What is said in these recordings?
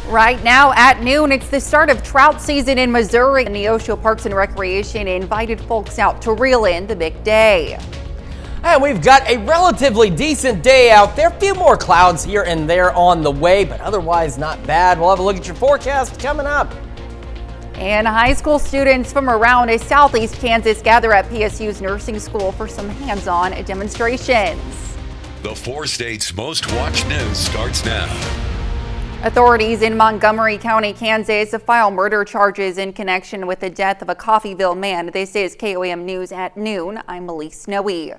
Right now at noon, it's the start of trout season in Missouri. Neosho Parks and Recreation invited folks out to reel in the big day. And we've got a relatively decent day out there. A few more clouds here and there on the way, but otherwise not bad. We'll have a look at your forecast coming up. And high school students from around southeast Kansas gather at PSU's nursing school for some hands-on demonstrations. The 4 states' most watched news starts now. Authorities in Montgomery County, Kansas, file murder charges in connection with the death of a Coffeyville man. This is KOAM News at noon. I'm Elise Snowy.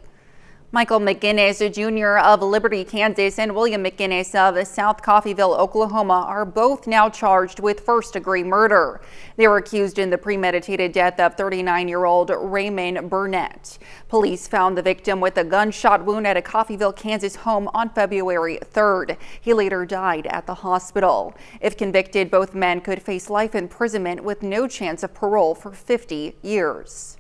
Michael McGinnis, Jr. of Liberty, Kansas, and William McGinnis of South Coffeyville, Oklahoma, are both now charged with first-degree murder. They were accused in the premeditated death of 39-year-old Raymond Burnett. Police found the victim with a gunshot wound at a Coffeyville, Kansas home on February 3rd. He later died at the hospital. If convicted, both men could face life imprisonment with no chance of parole for 50 years.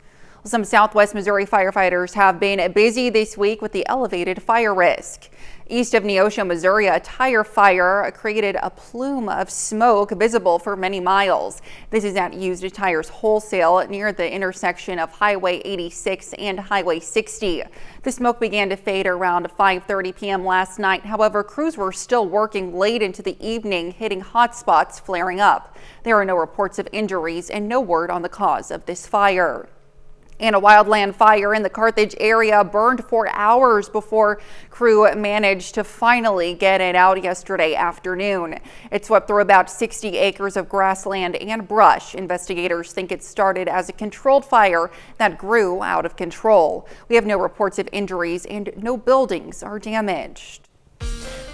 Some Southwest Missouri firefighters have been busy this week with the elevated fire risk. East of Neosho, Missouri, a tire fire created a plume of smoke visible for many miles. This is at Used Tires Wholesale near the intersection of Highway 86 and Highway 60. The smoke began to fade around 5:30 p.m. last night. However, crews were still working late into the evening, hitting hot spots flaring up. There are no reports of injuries and no word on the cause of this fire. And a wildland fire in the Carthage area burned for hours before crew managed to finally get it out yesterday afternoon. It swept through about 60 acres of grassland and brush. Investigators think it started as a controlled fire that grew out of control. We have no reports of injuries and no buildings are damaged.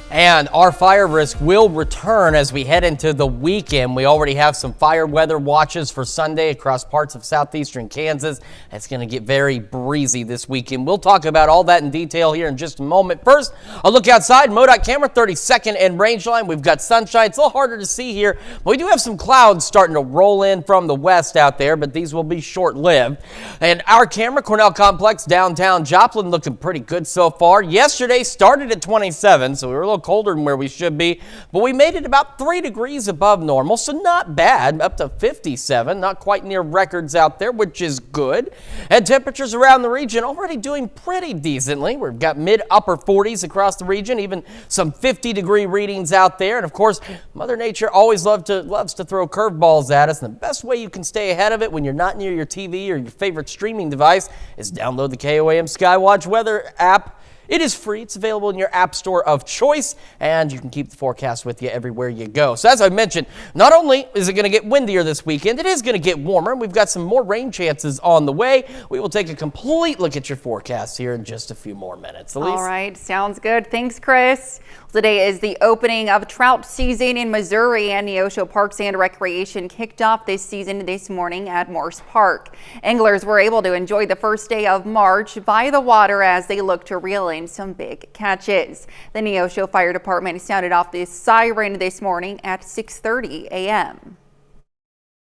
And our fire risk will return as we head into the weekend. We already have some fire weather watches for Sunday across parts of southeastern Kansas. It's going to get very breezy this weekend. We'll talk about all that in detail here in just a moment. First, a look outside. MoDOT camera 32nd and range line. We've got sunshine. It's a little harder to see here, but we do have some clouds starting to roll in from the west out there, but these will be short-lived. And our camera, Cornell Complex, downtown Joplin, looking pretty good so far. Yesterday started at 27, so we were a little colder than where we should be, but we made it about 3 degrees above normal, so not bad, up to 57, not quite near records out there, which is good. And temperatures around the region already doing pretty decently. We've got mid-upper 40s across the region, even some 50-degree readings out there. And of course, Mother Nature always loves to throw curveballs at us, and the best way you can stay ahead of it when you're not near your TV or your favorite streaming device is download the KOAM Skywatch weather app. It is free. It's available in your app store of choice, and you can keep the forecast with you everywhere you go. So as I mentioned, not only is it going to get windier this weekend, it is going to get warmer. We've got some more rain chances on the way. We will take a complete look at your forecast here in just a few more minutes. Elise? All right, sounds good. Thanks, Chris. Today is the opening of trout season in Missouri, and Neosho Parks and Recreation kicked off this season this morning at Morse Park. Anglers were able to enjoy the first day of March by the water as they look to reel in some big catches. The Neosho Fire Department sounded off this siren this morning at 6:30 a.m.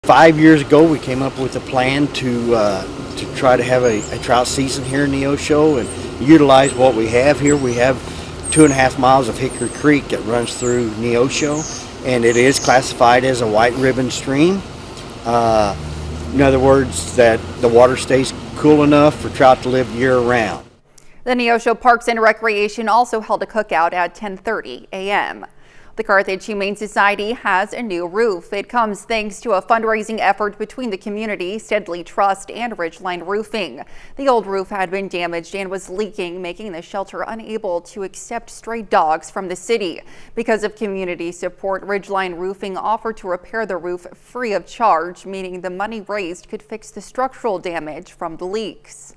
5 years ago, we came up with a plan to try to have a trout season here in Neosho and utilize what we have here. We have 2.5 miles of Hickory Creek that runs through Neosho, and it is classified as a white ribbon stream. In other words, that the water stays cool enough for trout to live year-round. The Neosho Parks and Recreation also held a cookout at 10:30 a.m. The Carthage Humane Society has a new roof. It comes thanks to a fundraising effort between the community, Steadley Trust, and Ridgeline Roofing. The old roof had been damaged and was leaking, making the shelter unable to accept stray dogs from the city. Because of community support, Ridgeline Roofing offered to repair the roof free of charge, meaning the money raised could fix the structural damage from the leaks.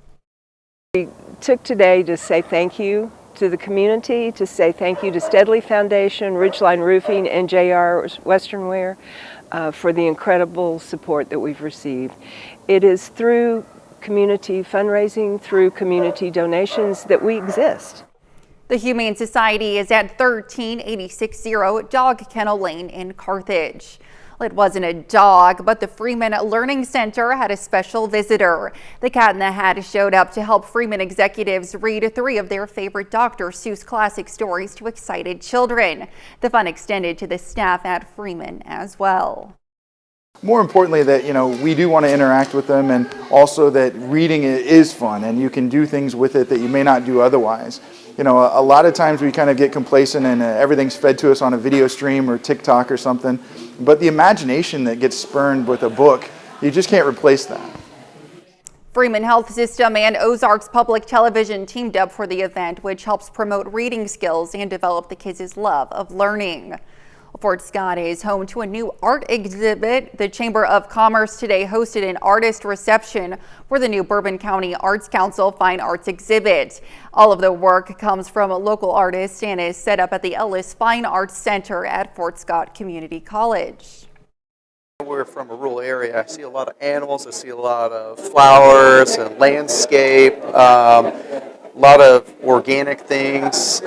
We took today to say thank you to the community, to say thank you to Steadley Foundation, Ridgeline Roofing, and JR Western Wear for the incredible support that we've received. It is through community fundraising, through community donations that we exist. The Humane Society is at 13860 Dog Kennel Lane in Carthage. Well, it wasn't a dog, but the Freeman Learning Center had a special visitor. The Cat in the Hat showed up to help Freeman executives read 3 of their favorite Dr. Seuss classic stories to excited children. The fun extended to the staff at Freeman as well. More importantly, that we do want to interact with them, and also that reading is fun and you can do things with it that you may not do otherwise. A lot of times we kind of get complacent and everything's fed to us on a video stream or TikTok or something, but the imagination that gets spurned with a book, you just can't replace that. Freeman Health System and Ozarks Public Television teamed up for the event, which helps promote reading skills and develop the kids' love of learning. Fort Scott is home to a new art exhibit. The Chamber of Commerce today hosted an artist reception for the new Bourbon County Arts Council Fine Arts exhibit. All of the work comes from a local artist and is set up at the Ellis Fine Arts Center at Fort Scott Community College. We're from a rural area. I see a lot of animals. I see a lot of flowers and landscape, a lot of organic things.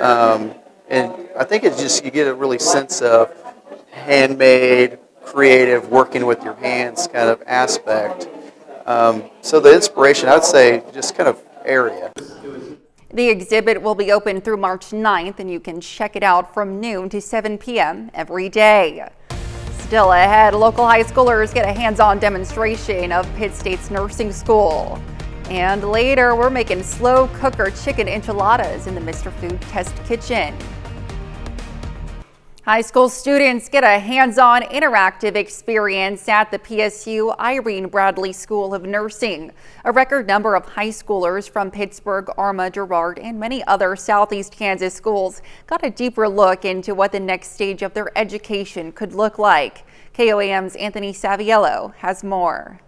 And I think it's just, you get a really sense of handmade, creative, working with your hands kind of aspect. So the inspiration, I would say, just kind of area. The exhibit will be open through March 9th, and you can check it out from noon to 7 p.m. every day. Still ahead, local high schoolers get a hands-on demonstration of Pitt State's nursing school. And later, we're making slow cooker chicken enchiladas in the Mr. Food Test Kitchen. High school students get a hands-on interactive experience at the PSU Irene Bradley School of Nursing. A record number of high schoolers from Pittsburgh, Arma, Girard, and many other Southeast Kansas schools got a deeper look into what the next stage of their education could look like. KOAM's Anthony Saviello has more.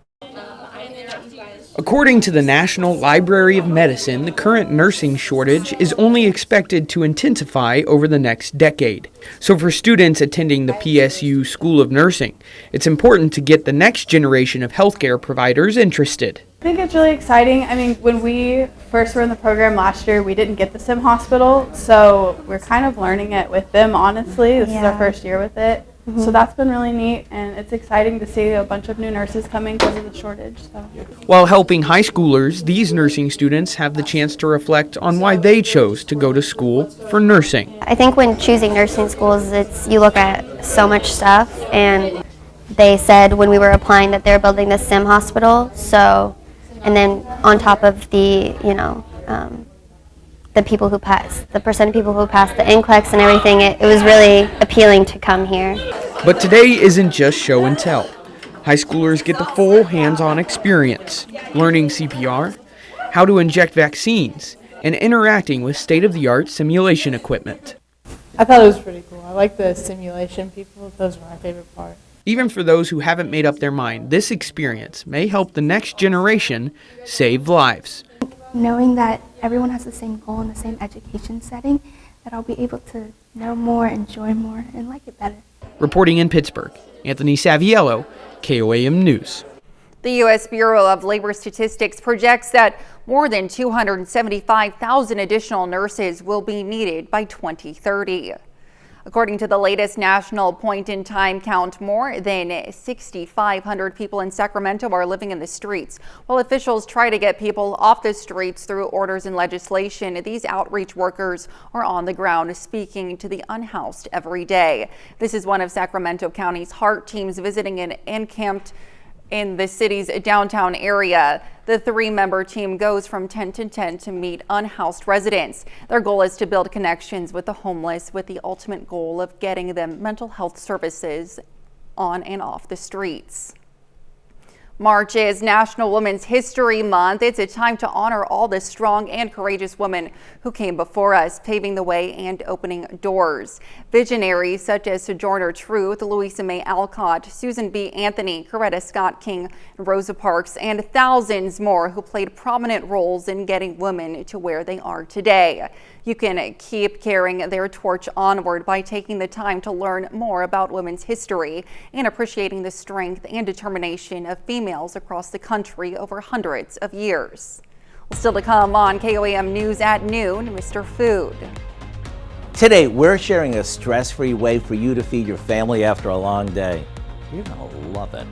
According to the National Library of Medicine, the current nursing shortage is only expected to intensify over the next decade. So for students attending the PSU School of Nursing, it's important to get the next generation of healthcare providers interested. I think it's really exciting. I mean, when we first were in the program last year, we didn't get the sim hospital, so we're kind of learning it with them, honestly. This is our first year with it. So that's been really neat, and it's exciting to see a bunch of new nurses coming because of the shortage. So. While helping high schoolers, these nursing students have the chance to reflect on why they chose to go to school for nursing. I think when choosing nursing schools, you look at so much stuff, and they said when we were applying that they're building the sim hospital, and then on top of the, the people who passed, the percent of people who passed the NCLEX and everything, it was really appealing to come here. But today isn't just show and tell. High schoolers get the full hands-on experience, learning CPR, how to inject vaccines, and interacting with state-of-the-art simulation equipment. I thought it was pretty cool. I like the simulation people. Those were my favorite part. Even for those who haven't made up their mind, this experience may help the next generation save lives. Knowing that everyone has the same goal in the same education setting, that I'll be able to know more, enjoy more, and like it better. Reporting in Pittsburgh, Anthony Saviello, KOAM News. The U.S. Bureau of Labor Statistics projects that more than 275,000 additional nurses will be needed by 2030. According to the latest national point-in-time count, more than 6,500 people in Sacramento are living in the streets. While officials try to get people off the streets through orders and legislation, these outreach workers are on the ground speaking to the unhoused every day. This is one of Sacramento County's HEART teams visiting and encamped in the city's downtown area. The 3-member team goes from tent to tent to meet unhoused residents. Their goal is to build connections with the homeless with the ultimate goal of getting them mental health services on and off the streets. March is National Women's History Month. It's a time to honor all the strong and courageous women who came before us, paving the way and opening doors. Visionaries such as Sojourner Truth, Louisa May Alcott, Susan B. Anthony, Coretta Scott King, Rosa Parks, and thousands more who played prominent roles in getting women to where they are today. You can keep carrying their torch onward by taking the time to learn more about women's history and appreciating the strength and determination of females across the country over hundreds of years. Still to come on KOAM News at noon, Mr. Food. Today, we're sharing a stress-free way for you to feed your family after a long day. You're going to love it.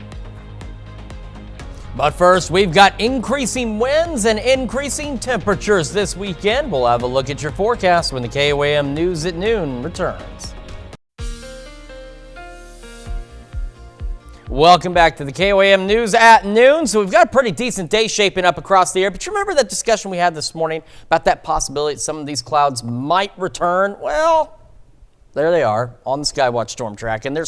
But first, we've got increasing winds and increasing temperatures this weekend. We'll have a look at your forecast when the KOAM News at Noon returns. Welcome back to the KOAM News at Noon. So we've got a pretty decent day shaping up across the air. But you remember that discussion we had this morning about that possibility that some of these clouds might return? Well, there they are on the Skywatch Storm Track, and they're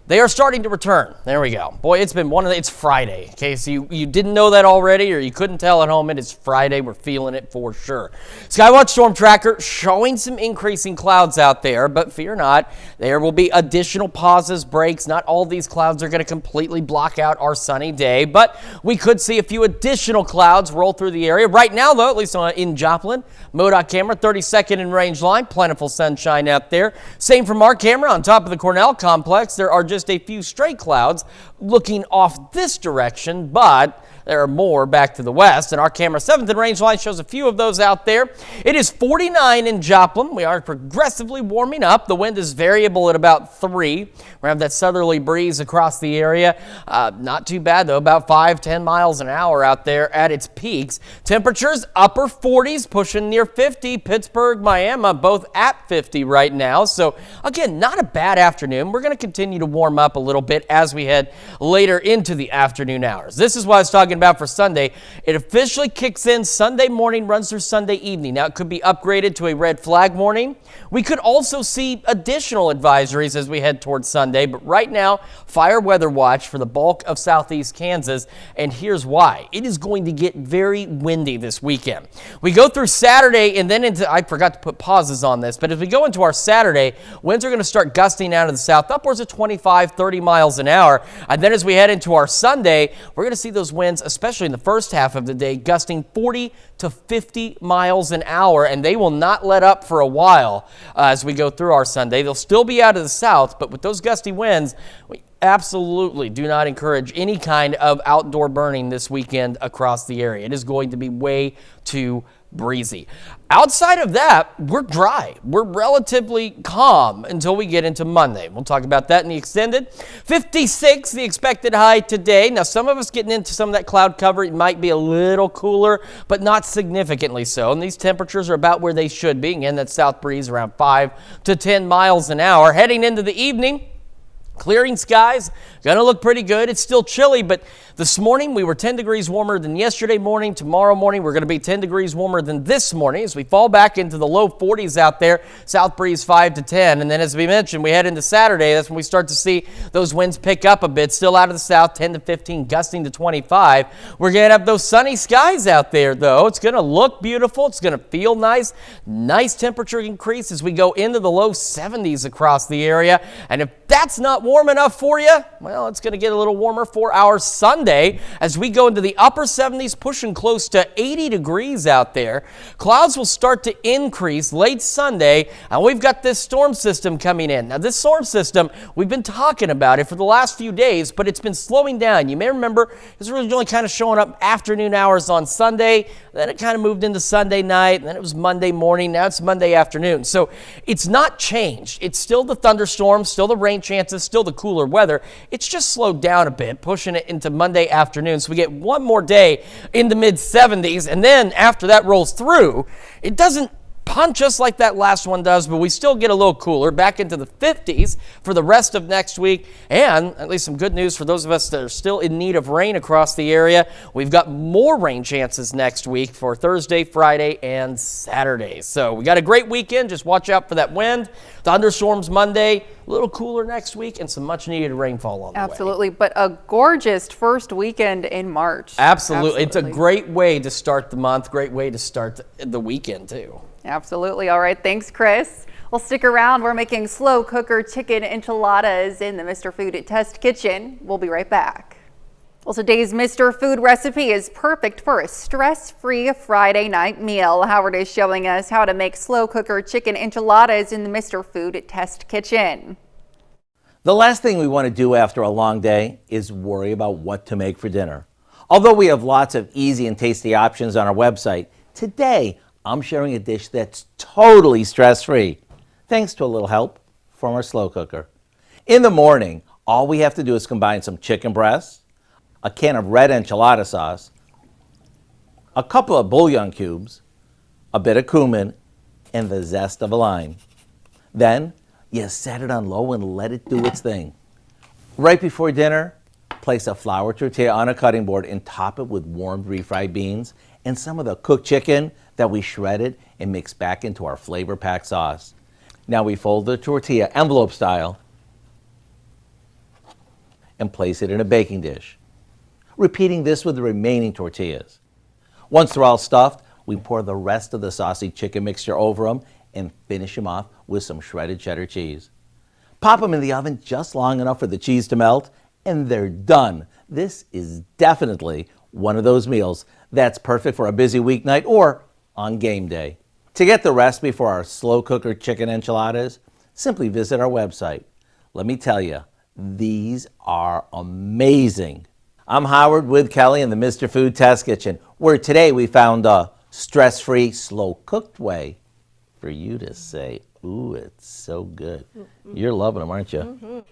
They are starting to return. There we go. Boy, it's been it's Friday. Okay, so you didn't know that already, or you couldn't tell at home. It is Friday. We're feeling it for sure. Skywatch Storm Tracker showing some increasing clouds out there, but fear not. There will be additional pauses, breaks. Not all these clouds are going to completely block out our sunny day, but we could see a few additional clouds roll through the area. Right now, though, at least in Joplin, MoDOT camera, 32nd in range line, plentiful sunshine out there. Same from our camera on top of the Cornell complex. There are just a few stray clouds looking off this direction, but there are more back to the west, and our camera 7th in range line shows a few of those out there. It is 49 in Joplin. We are progressively warming up. The wind is variable at about 3. We have that southerly breeze across the area. Not too bad, though, about 5-10 miles an hour out there at its peaks. Temperatures upper 40s, pushing near 50. Pittsburgh, Miami, both at 50 right now. So, again, not a bad afternoon. We're going to continue to warm up a little bit as we head later into the afternoon hours. This is what I was talking about for Sunday. It officially kicks in Sunday morning, runs through Sunday evening. Now, it could be upgraded to a red flag warning. We could also see additional advisories as we head towards Sunday, but right now, fire weather watch for the bulk of southeast Kansas, and here's why. It is going to get very windy this weekend. We go through Saturday and then into, I forgot to put pauses on this, but as we go into our Saturday, winds are going to start gusting out of the south, upwards of 25-30 miles an hour, and then as we head into our Sunday, we're going to see those winds, especially in the first half of the day, gusting 40 to 50 miles an hour, and they will not let up for a while as we go through our Sunday. They'll still be out of the south, but with those gusty winds, we absolutely do not encourage any kind of outdoor burning this weekend across the area. It is going to be way too breezy. Outside of that, we're dry. We're relatively calm until we get into Monday. We'll talk about that in the extended. 56, the expected high today. Now, some of us getting into some of that cloud cover. It might be a little cooler, but not significantly so. And these temperatures are about where they should be. Again, that south breeze around 5 to 10 miles an hour. Heading into the evening, clearing skies, gonna look pretty good. It's still chilly, but this morning we were 10 degrees warmer than yesterday morning. Tomorrow morning we're gonna be 10 degrees warmer than this morning as we fall back into the low 40s out there. South breeze 5 to 10. And then as we mentioned, we head into Saturday. That's when we start to see those winds pick up a bit. Still out of the south, 10 to 15, gusting to 25. We're gonna have those sunny skies out there though. It's gonna look beautiful. It's gonna feel nice. Nice temperature increase as we go into the low 70s across the area. And if that's not warm enough for you, well, it's going to get a little warmer for our Sunday as we go into the upper 70s, pushing close to 80 degrees out there. Clouds will start to increase late Sunday, and we've got this storm system coming in. Now, this storm system, we've been talking about it for the last few days, but it's been slowing down. You may remember it was really only kind of showing up afternoon hours on Sunday, then it kind of moved into Sunday night, and then it was Monday morning. Now it's Monday afternoon. So it's not changed. It's still the thunderstorms, still the rain chances, still the cooler weather. It's just slowed down a bit, pushing it into Monday afternoon. So we get one more day in the mid 70s, and then after that rolls through, it doesn't punch us like that last one does, but we still get a little cooler, back into the 50s for the rest of next week. And at least some good news for those of us that are still in need of rain across the area. We've got more rain chances next week for Thursday, Friday, and Saturday. So we got a great weekend. Just watch out for that wind. Thunderstorms Monday, a little cooler next week, and some much needed rainfall on the way. Absolutely, but a gorgeous first weekend in March. Absolutely. It's a great way to start the month, great way to start the weekend too. Absolutely. All right. Thanks, Chris. Well, stick around. We're making slow cooker chicken enchiladas in the Mr. Food Test Kitchen. We'll be right back. Well, today's Mr. Food recipe is perfect for a stress-free Friday night meal. Howard is showing us how to make slow cooker chicken enchiladas in the Mr. Food Test Kitchen. The last thing we want to do after a long day is worry about what to make for dinner. Although we have lots of easy and tasty options on our website, today I'm sharing a dish that's totally stress-free, thanks to a little help from our slow cooker. In the morning, all we have to do is combine some chicken breasts, a can of red enchilada sauce, a couple of bouillon cubes, a bit of cumin, and the zest of a lime. Then you set it on low and let it do its thing. Right before dinner, place a flour tortilla on a cutting board and top it with warmed refried beans and some of the cooked chicken that we shredded and mixed back into our flavor-packed sauce. Now we fold the tortilla envelope style and place it in a baking dish. Repeating this with the remaining tortillas. Once they're all stuffed, we pour the rest of the saucy chicken mixture over them and finish them off with some shredded cheddar cheese. Pop them in the oven just long enough for the cheese to melt, and they're done. This is definitely one of those meals that's perfect for a busy weeknight or on game day. To get the recipe for our slow cooker chicken enchiladas, simply visit our website. Let me tell you, these are amazing. I'm Howard with Kelly in the Mr. Food Test Kitchen, where today we found a stress-free, slow-cooked way for you to say, ooh, it's so good. You're loving them, aren't you?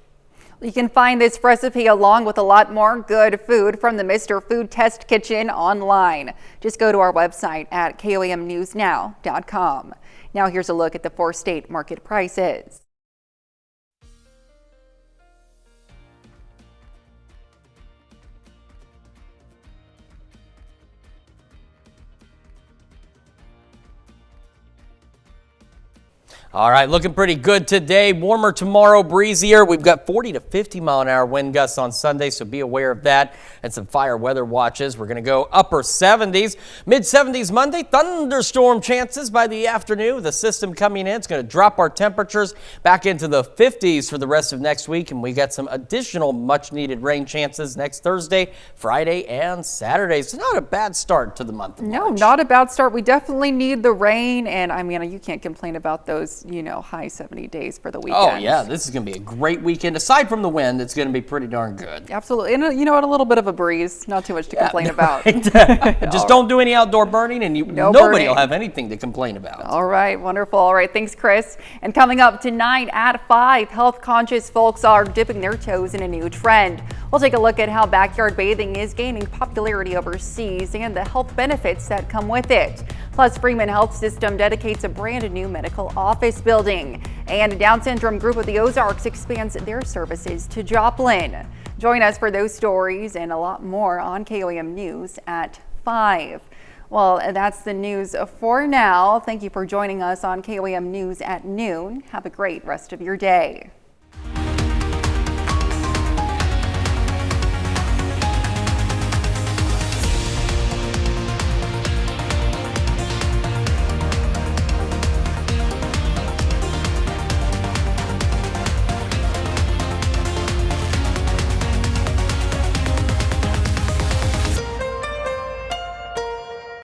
You can find this recipe along with a lot more good food from the Mr. Food Test Kitchen online. Just go to our website at KOAMnewsnow.com. Now here's a look at the 4-state market prices. All right, looking pretty good today. Warmer tomorrow, breezier. We've got 40 to 50 mile an hour wind gusts on Sunday, so be aware of that. And some fire weather watches. We're going to go upper 70s, mid 70s Monday. Thunderstorm chances by the afternoon. The system coming in, it's going to drop our temperatures back into the 50s for the rest of next week. And we got some additional much needed rain chances next Thursday, Friday, and Saturday. So not a bad start to the month of March. No, not a bad start. We definitely need the rain. And I mean, you can't complain about those, high 70 days for the weekend. Oh, yeah. This is going to be a great weekend. Aside from the wind, it's going to be pretty darn good. Absolutely. And you know what? A little bit of a breeze. Not too much to complain about. Just don't do any outdoor burning and nobody will have anything to complain about. All right. Wonderful. All right. Thanks, Chris. And coming up tonight at 5, health-conscious folks are dipping their toes in a new trend. We'll take a look at how backyard bathing is gaining popularity overseas and the health benefits that come with it. Plus, Freeman Health System dedicates a brand new medical office building. And a Down syndrome group of the Ozarks expands their services to Joplin. Join us for those stories and a lot more on KOAM News at 5. Well, that's the news for now. Thank you for joining us on KOAM News at noon. Have a great rest of your day.